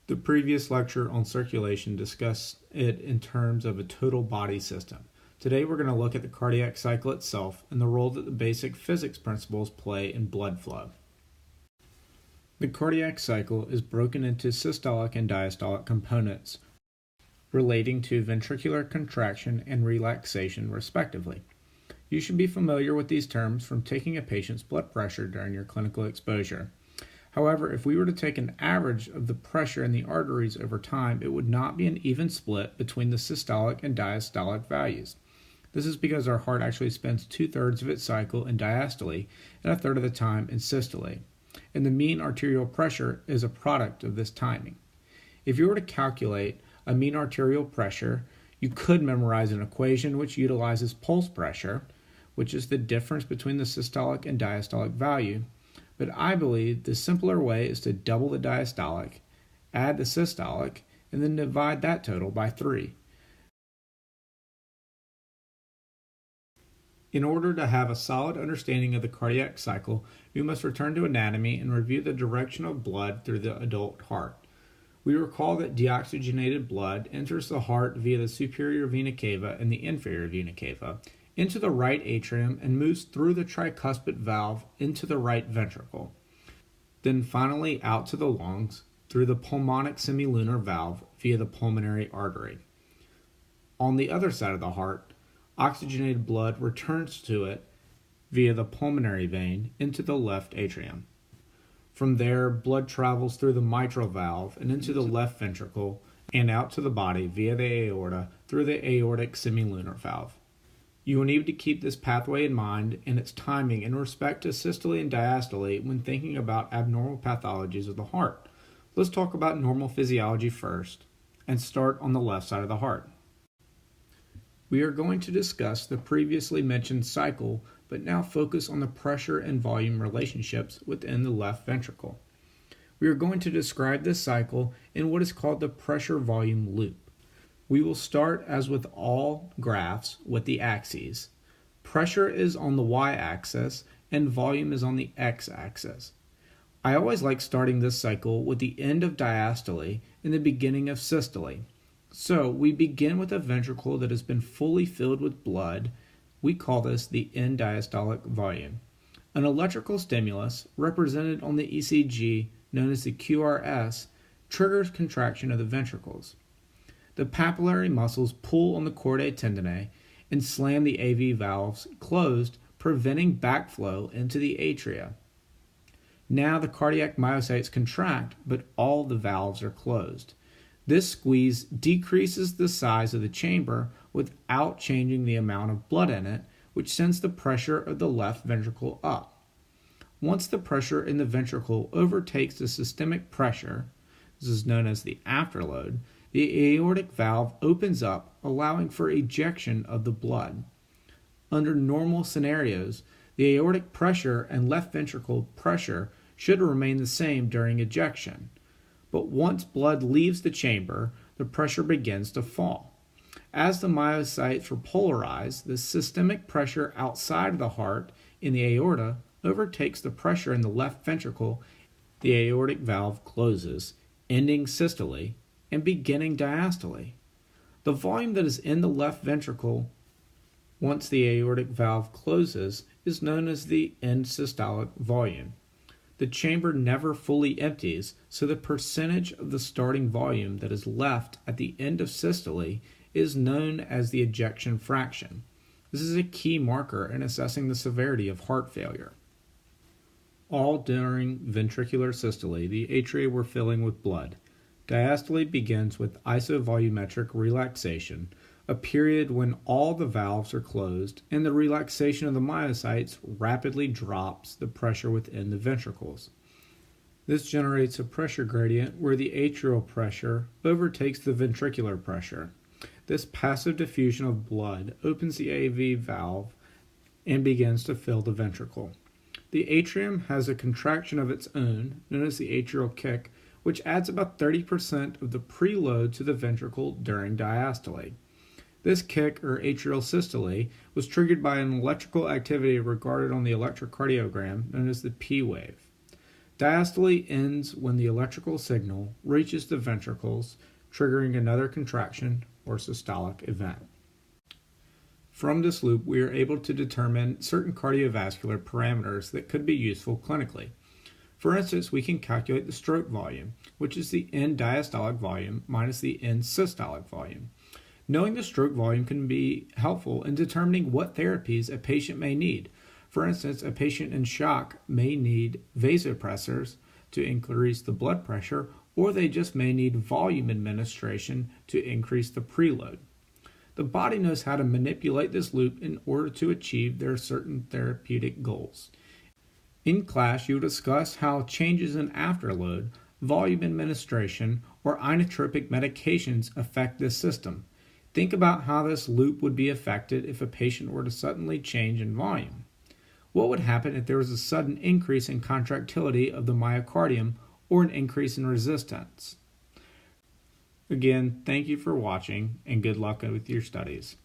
The previous lecture on circulation discussed it in terms of a total body system. Today we're going to look at the cardiac cycle itself and the role that the basic physics principles play in blood flow. The cardiac cycle is broken into systolic and diastolic components relating to ventricular contraction and relaxation respectively. You should be familiar with these terms from taking a patient's blood pressure during your clinical exposure. However, if we were to take an average of the pressure in the arteries over time, it would not be an even split between the systolic and diastolic values. This is because our heart actually spends 2/3 of its cycle in diastole and 1/3 of the time in systole, and the mean arterial pressure is a product of this timing. If you were to calculate a mean arterial pressure, you could memorize an equation which utilizes pulse pressure, which is the difference between the systolic and diastolic value. But I believe the simpler way is to double the diastolic, add the systolic, and then divide that total by 3. In order to have a solid understanding of the cardiac cycle, we must return to anatomy and review the direction of blood through the adult heart. We recall that deoxygenated blood enters the heart via the superior vena cava and the inferior vena cava into the right atrium and moves through the tricuspid valve into the right ventricle, then finally out to the lungs through the pulmonic semilunar valve via the pulmonary artery. On the other side of the heart, oxygenated blood returns to it via the pulmonary vein into the left atrium. From there, blood travels through the mitral valve and into the left ventricle and out to the body via the aorta through the aortic semilunar valve. You will need to keep this pathway in mind and its timing in respect to systole and diastole when thinking about abnormal pathologies of the heart. Let's talk about normal physiology first and start on the left side of the heart. We are going to discuss the previously mentioned cycle, but now focus on the pressure and volume relationships within the left ventricle. We are going to describe this cycle in what is called the pressure-volume loop. We will start, as with all graphs, with the axes. Pressure is on the y-axis and volume is on the x-axis. I always like starting this cycle with the end of diastole and the beginning of systole. So we begin with a ventricle that has been fully filled with blood. We call this the end diastolic volume. An electrical stimulus, represented on the ECG, known as the QRS, triggers contraction of the ventricles. The papillary muscles pull on the chordae tendineae and slam the AV valves closed, preventing backflow into the atria. Now the cardiac myocytes contract, but all the valves are closed. This squeeze decreases the size of the chamber without changing the amount of blood in it, which sends the pressure of the left ventricle up. Once the pressure in the ventricle overtakes the systemic pressure, this is known as the afterload, the aortic valve opens up, allowing for ejection of the blood. Under normal scenarios, the aortic pressure and left ventricle pressure should remain the same during ejection. But once blood leaves the chamber, the pressure begins to fall. As the myocytes repolarize, the systemic pressure outside of the heart in the aorta overtakes the pressure in the left ventricle. The aortic valve closes, ending systole and beginning diastole. The volume that is in the left ventricle once the aortic valve closes is known as the end systolic volume. The chamber never fully empties, so the percentage of the starting volume that is left at the end of systole is known as the ejection fraction. This is a key marker in assessing the severity of heart failure. All during ventricular systole, the atria were filling with blood. Diastole begins with isovolumetric relaxation, a period when all the valves are closed and the relaxation of the myocytes rapidly drops the pressure within the ventricles. This generates a pressure gradient where the atrial pressure overtakes the ventricular pressure. This passive diffusion of blood opens the AV valve and begins to fill the ventricle. The atrium has a contraction of its own, known as the atrial kick, which adds about 30% of the preload to the ventricle during diastole. This kick, or atrial systole, was triggered by an electrical activity regarded on the electrocardiogram known as the P wave. Diastole ends when the electrical signal reaches the ventricles, triggering another contraction or systolic event. From this loop, we are able to determine certain cardiovascular parameters that could be useful clinically. For instance, we can calculate the stroke volume, which is the end diastolic volume minus the end systolic volume. Knowing the stroke volume can be helpful in determining what therapies a patient may need. For instance, a patient in shock may need vasopressors to increase the blood pressure, or they just may need volume administration to increase the preload. The body knows how to manipulate this loop in order to achieve their certain therapeutic goals. In class, you will discuss how changes in afterload, volume administration, or inotropic medications affect this system. Think about how this loop would be affected if a patient were to suddenly change in volume. What would happen if there was a sudden increase in contractility of the myocardium or an increase in resistance? Again, thank you for watching and good luck with your studies.